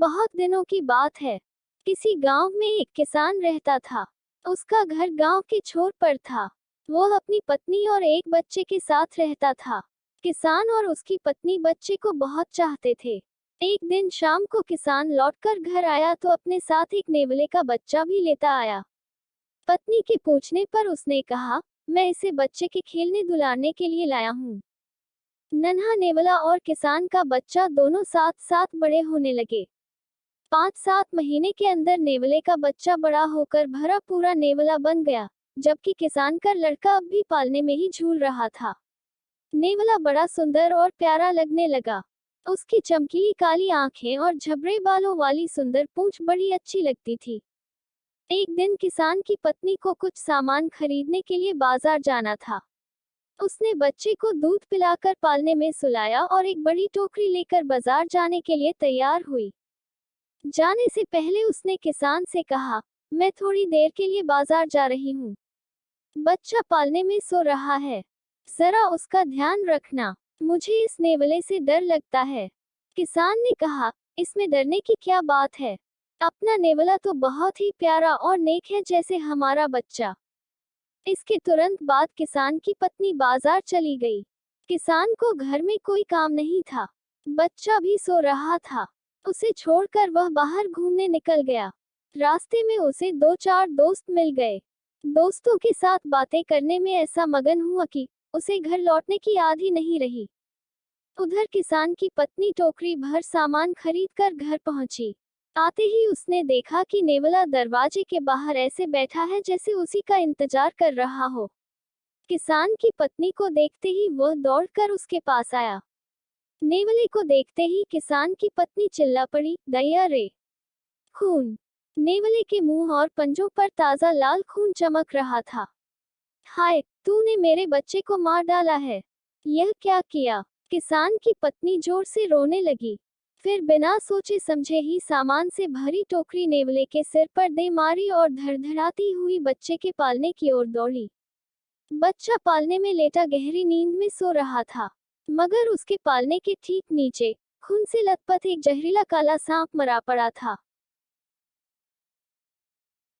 बहुत दिनों की बात है। किसी गांव में एक किसान रहता था। उसका घर गांव के छोर पर था। वो अपनी पत्नी और एक बच्चे के साथ रहता था। किसान और उसकी पत्नी बच्चे को बहुत चाहते थे। एक दिन शाम को किसान लौटकर घर आया तो अपने साथ एक नेवले का बच्चा भी लेता आया। पत्नी के पूछने पर उसने कहा, मैं इसे बच्चे के खेलने दुलारने के लिए लाया हूँ। नन्हा नेवला और किसान का बच्चा दोनों साथ साथ बड़े होने लगे। 5-7 महीने के अंदर नेवले का बच्चा बड़ा होकर भरा पूरा नेवला बन गया, जबकि किसान का लड़का अब भी पालने में ही झूल रहा था। नेवला बड़ा सुंदर और प्यारा लगने लगा। उसकी चमकीली काली आंखें और झबरे बालों वाली सुंदर पूंछ बड़ी अच्छी लगती थी। एक दिन किसान की पत्नी को कुछ सामान खरीदने के लिए बाजार जाना था। उसने बच्चे को दूध पिलाकर पालने में सुलाया और एक बड़ी टोकरी लेकर बाजार जाने के लिए तैयार हुई। जाने से पहले उसने किसान से कहा, मैं थोड़ी देर के लिए बाजार जा रही हूँ। बच्चा पालने में सो रहा है, जरा उसका ध्यान रखना। मुझे इस नेवले से डर लगता है। किसान ने कहा, इसमें डरने की क्या बात है? अपना नेवला तो बहुत ही प्यारा और नेक है, जैसे हमारा बच्चा। इसके तुरंत बाद किसान की पत्नी बाजार चली गई। किसान को घर में कोई काम नहीं था। बच्चा भी सो रहा था। उसे छोड़कर वह बाहर घूमने निकल गया। रास्ते में उसे 2-4 दोस्त मिल गए। दोस्तों के साथ बातें करने में ऐसा मगन हुआ कि उसे घर लौटने की याद ही नहीं रही। उधर किसान की पत्नी टोकरी भर सामान खरीद कर घर पहुंची। आते ही उसने देखा कि नेवला दरवाजे के बाहर ऐसे बैठा है जैसे उसी का इंतजार कर रहा हो। किसान की पत्नी को देखते ही वह दौड़कर उसके पास आया। नेवले को देखते ही किसान की पत्नी चिल्ला पड़ी, दया रे! खून! नेवले के मुंह और पंजों पर ताजा लाल खून चमक रहा था। हाय, तूने मेरे बच्चे को मार डाला है। यह क्या किया? किसान की पत्नी जोर से रोने लगी। फिर बिना सोचे समझे ही सामान से भरी टोकरी नेवले के सिर पर दे मारी और धड़धड़ाती हुई बच्चे के पालने की ओर दौड़ी। बच्चा पालने में लेटा गहरी नींद में सो रहा था, मगर उसके पालने के ठीक नीचे खून से लथपथ एक जहरीला काला सांप मरा पड़ा था।